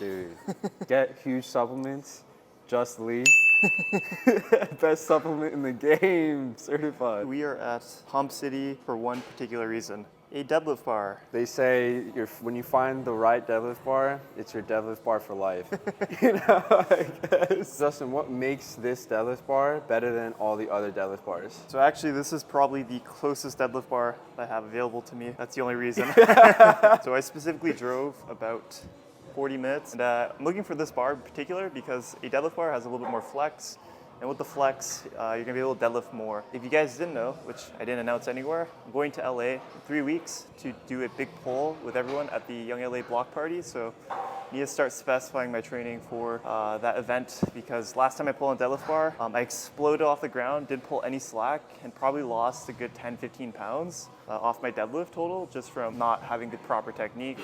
Dude, get huge supplements. Just Lee. Best supplement in the game, certified. We are at Pump City for one particular reason. A deadlift bar. They say when you find the right deadlift bar, it's your deadlift bar for life. You know, I guess. Justin, what makes this deadlift bar better than all the other deadlift bars? So actually, this is probably the closest deadlift bar I have available to me. That's the only reason. So I specifically drove about 40 minutes. And I'm looking for this bar in particular because a deadlift bar has a little bit more flex. And with the flex, you're gonna be able to deadlift more. If you guys didn't know, which I didn't announce anywhere, I'm going to LA in 3 weeks to do a big poll with everyone at the Young LA block party. So I need to start specifying my training for that event because last time I pulled a deadlift bar, I exploded off the ground, didn't pull any slack, and probably lost a good 10, 15 pounds off my deadlift total just from not having the proper technique,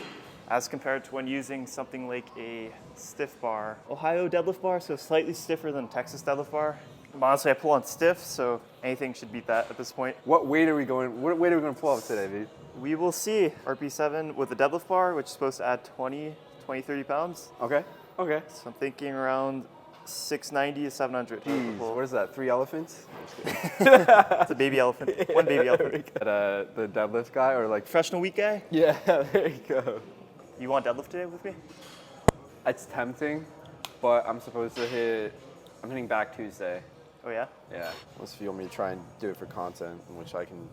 as compared to when using something like a stiff bar. Ohio deadlift bar, so slightly stiffer than Texas deadlift bar. Honestly, I pull on stiff, so anything should beat that at this point. What weight are we going to pull up today, dude? We will see. RP7 with the deadlift bar, which is supposed to add 20, 30 pounds. Okay. So I'm thinking around 690 to 700. Jeez, what is that, 3 elephants? It's a baby elephant. One baby elephant. The deadlift guy or like... Professional week guy? Yeah, there you go. You want deadlift today with me? It's tempting, but I'm hitting back Tuesday. Oh yeah? Yeah. Unless if you want me to try and do it for content, in which I can.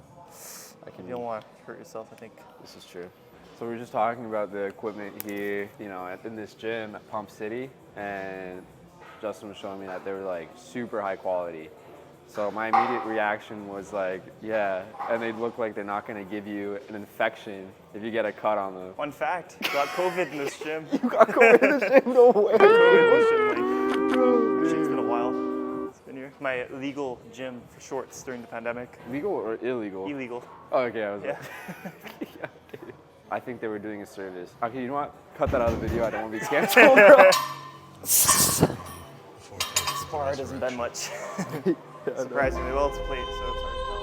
You don't want to hurt yourself, I think. This is true. So we were just talking about the equipment here, you know, in this gym at Pump City, and Justin was showing me that they were like super high quality. So my immediate reaction was like, yeah, and they look like they're not going to give you an infection if you get a cut on them. Fun fact, got COVID in this gym. You got COVID in this gym? No way. COVID in this gym, like, actually, it's been a while. It's been here. My legal gym for shorts during the pandemic. Legal or illegal? Illegal. Oh, okay, I was Yeah. like, yeah, okay. I think they were doing a service. Okay, you know what? Cut that out of the video. I don't want to be canceled, bro. This bar doesn't bend much. Surprisingly well, it's plate, so it's hard to tell.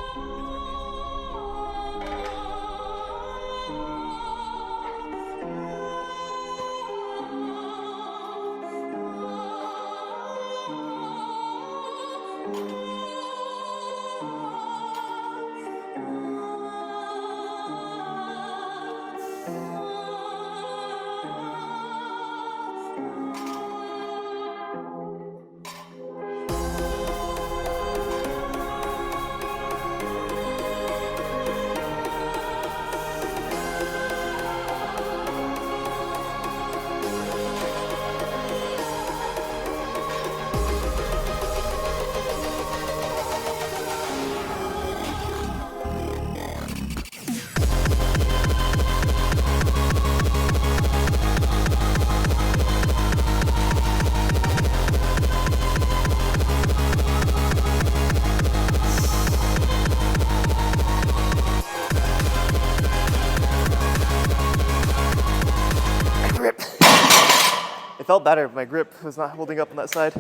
It felt better, but my grip was not holding up on that side.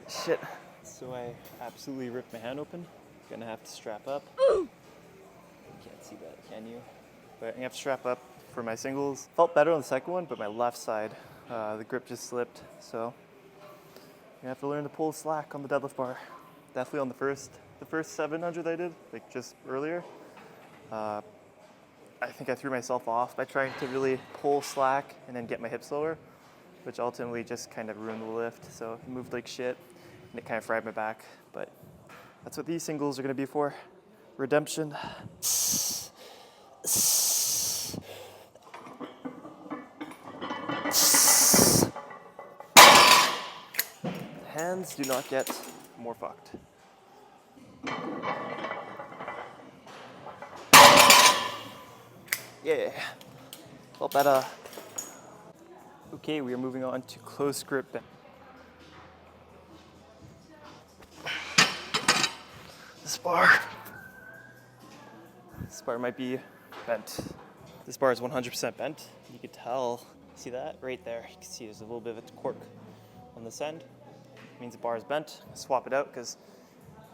Shit. So I absolutely ripped my hand open. Gonna have to strap up. You can't see that, can you? But I have to strap up for my singles. Felt better on the second one, but my left side, the grip just slipped. So I'm gonna have to learn to pull slack on the deadlift bar. Definitely on the first 700 I did, like just earlier. I think I threw myself off by trying to really pull slack and then get my hips lower, which ultimately just kind of ruined the lift. So it moved like shit and it kind of fried my back. But that's what these singles are gonna be for. Redemption. Hands do not get more fucked. Yeah, felt better. Okay, we are moving on to close grip bend. This bar might be bent. This bar is 100% bent. You could tell, see that right there? You can see there's a little bit of a cork on this end. It means the bar is bent. Swap it out because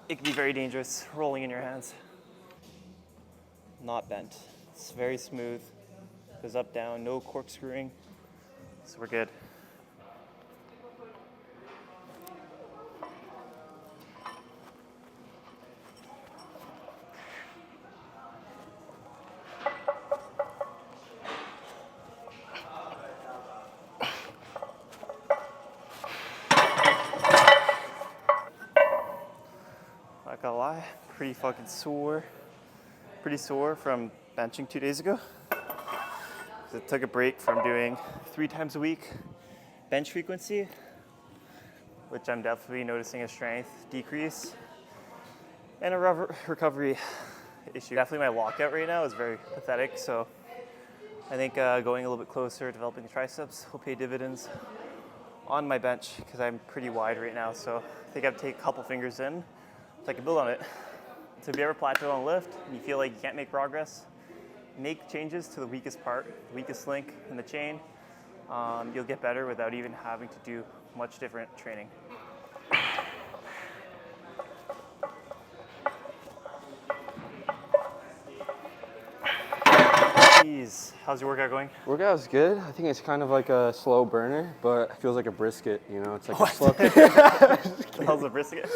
it can be very dangerous rolling in your hands. Not bent. It's very smooth. Goes up, down, no corkscrewing. So we're good. Not gonna lie, pretty fucking sore. Pretty sore from benching 2 days ago. So I took a break from doing 3 times a week bench frequency, which I'm definitely noticing a strength decrease and a recovery issue. Definitely my walkout right now is very pathetic, so I think going a little bit closer, developing the triceps will pay dividends on my bench because I'm pretty wide right now, so I think I have to take a couple fingers in so I can build on it. So if you ever plateau on a lift and you feel like you can't make progress, make changes to the weakest part, the weakest link in the chain. You'll get better without even having to do much different training. Jeez, how's your workout going? Workout's good. I think it's kind of like a slow burner, but it feels like a brisket, you know? It's like a slow... The hell's a brisket?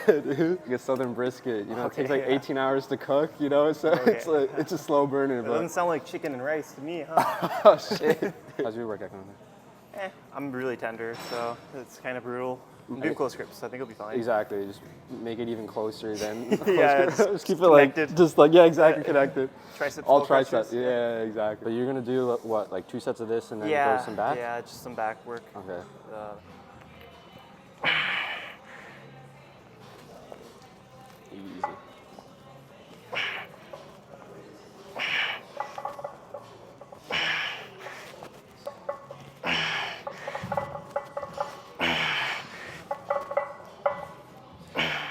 Dude, like a southern brisket, you know? Okay, it takes like yeah. 18 hours to cook, you know? So it's a slow burner, It but... doesn't sound like chicken and rice to me, huh? Oh, shit. How's your workout going? I'm really tender, so it's kind of brutal. I'm doing close grips, so I think it'll be fine. Exactly. Just make it even closer then. Yeah, just keep it like, connected. just like, yeah, exactly, connected. Triceps, All low triceps, crunches. yeah, exactly. But you're gonna do what, like 2 sets of this and then go some back? Yeah, just some back work. Okay. Easy.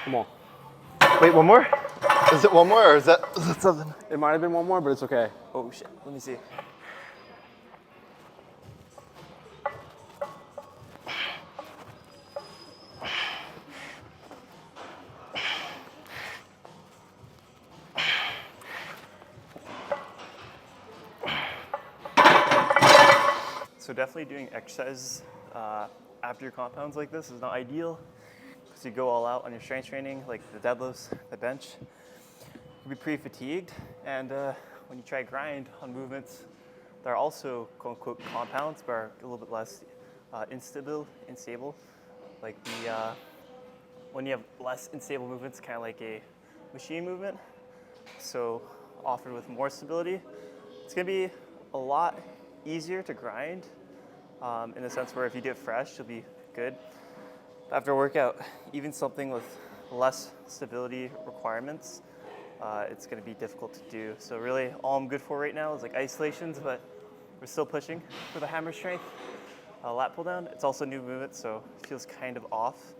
Come on. Wait, one more? Is it one more or is that something? It might have been one more, but it's okay. Oh shit, let me see. So definitely doing exercises after your compounds like this is not ideal because you go all out on your strength training, like the deadlifts, the bench. You'll be pretty fatigued, and when you try grind on movements that are also quote unquote compounds but are a little bit less unstable, like when you have less unstable movements, kind of like a machine movement, so offered with more stability, it's gonna be a lot easier to grind in the sense where if you do it fresh, you'll be good. After a workout, even something with less stability requirements, it's going to be difficult to do. So really, all I'm good for right now is like isolations, but we're still pushing for the hammer strength. Lat pull down, it's also a new movement, so it feels kind of off.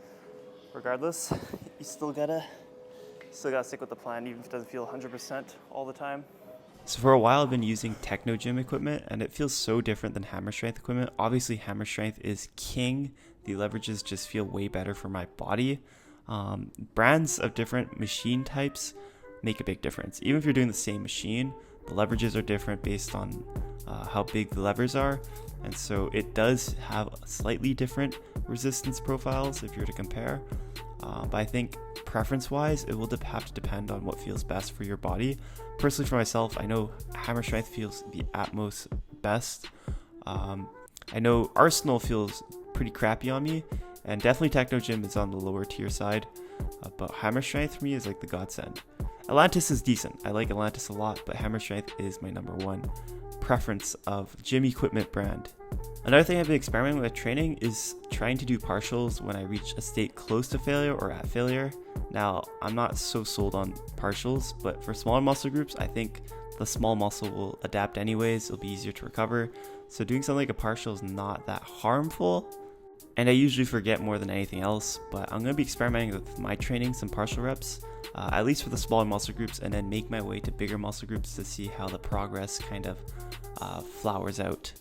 Regardless, you still gotta stick with the plan, even if it doesn't feel 100% all the time. So for a while I've been using Techno Gym equipment and it feels so different than Hammer Strength equipment. Obviously Hammer Strength is king. The leverages just feel way better for my body. Brands of different machine types make a big difference. Even if you're doing the same machine, the leverages are different based on how big the levers are. And so it does have slightly different resistance profiles if you're to compare. But I think preference-wise, it will have to depend on what feels best for your body. Personally, for myself, I know Hammer Strength feels the utmost best. I know Arsenal feels pretty crappy on me, and definitely Techno Gym is on the lower tier side. But Hammer Strength for me is like the godsend. Atlantis is decent. I like Atlantis a lot, but Hammer Strength is my number one preference of gym equipment brand. Another thing I've been experimenting with training is trying to do partials when I reach a state close to failure or at failure. Now, I'm not so sold on partials, but for smaller muscle groups, I think the small muscle will adapt anyways. It'll be easier to recover. So doing something like a partial is not that harmful. And I usually forget more than anything else, but I'm going to be experimenting with my training, some partial reps, at least for the smaller muscle groups, and then make my way to bigger muscle groups to see how the progress kind of flowers out.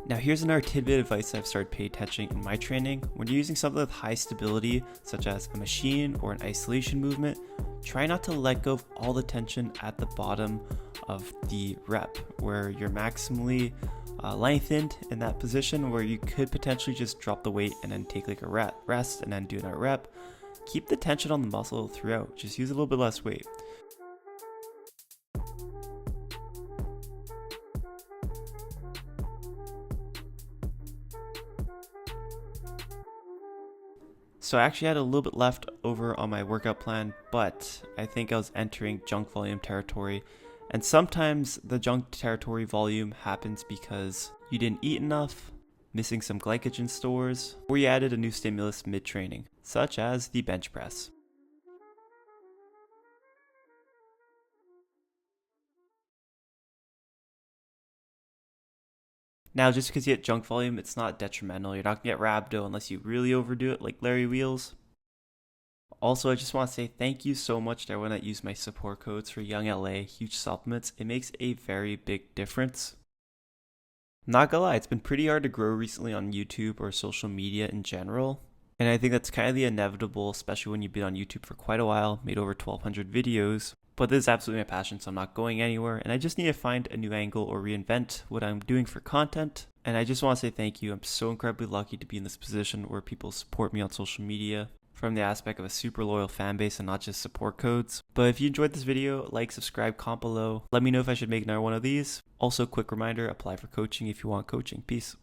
Now here's another tidbit of advice I've started paying attention in my training. When you're using something with high stability, such as a machine or an isolation movement, try not to let go of all the tension at the bottom of the rep, where you're maximally lengthened in that position, where you could potentially just drop the weight and then take like a rest and then do another rep. Keep the tension on the muscle throughout, just use a little bit less weight. So I actually had a little bit left over on my workout plan, but I think I was entering junk volume territory. And sometimes the junk territory volume happens because you didn't eat enough, missing some glycogen stores, or you added a new stimulus mid-training, such as the bench press. Now, just because you hit junk volume, it's not detrimental. You're not going to get rhabdo unless you really overdo it like Larry Wheels. Also, I just want to say thank you so much to everyone that used my support codes for Young LA Huge Supplements. It makes a very big difference. Not gonna lie, it's been pretty hard to grow recently on YouTube or social media in general. And I think that's kind of the inevitable, especially when you've been on YouTube for quite a while, made over 1,200 videos. But this is absolutely my passion, so I'm not going anywhere. And I just need to find a new angle or reinvent what I'm doing for content. And I just want to say thank you. I'm so incredibly lucky to be in this position where people support me on social media from the aspect of a super loyal fan base and not just support codes. But if you enjoyed this video, like, subscribe, comment below. Let me know if I should make another one of these. Also, quick reminder, apply for coaching if you want coaching. Peace.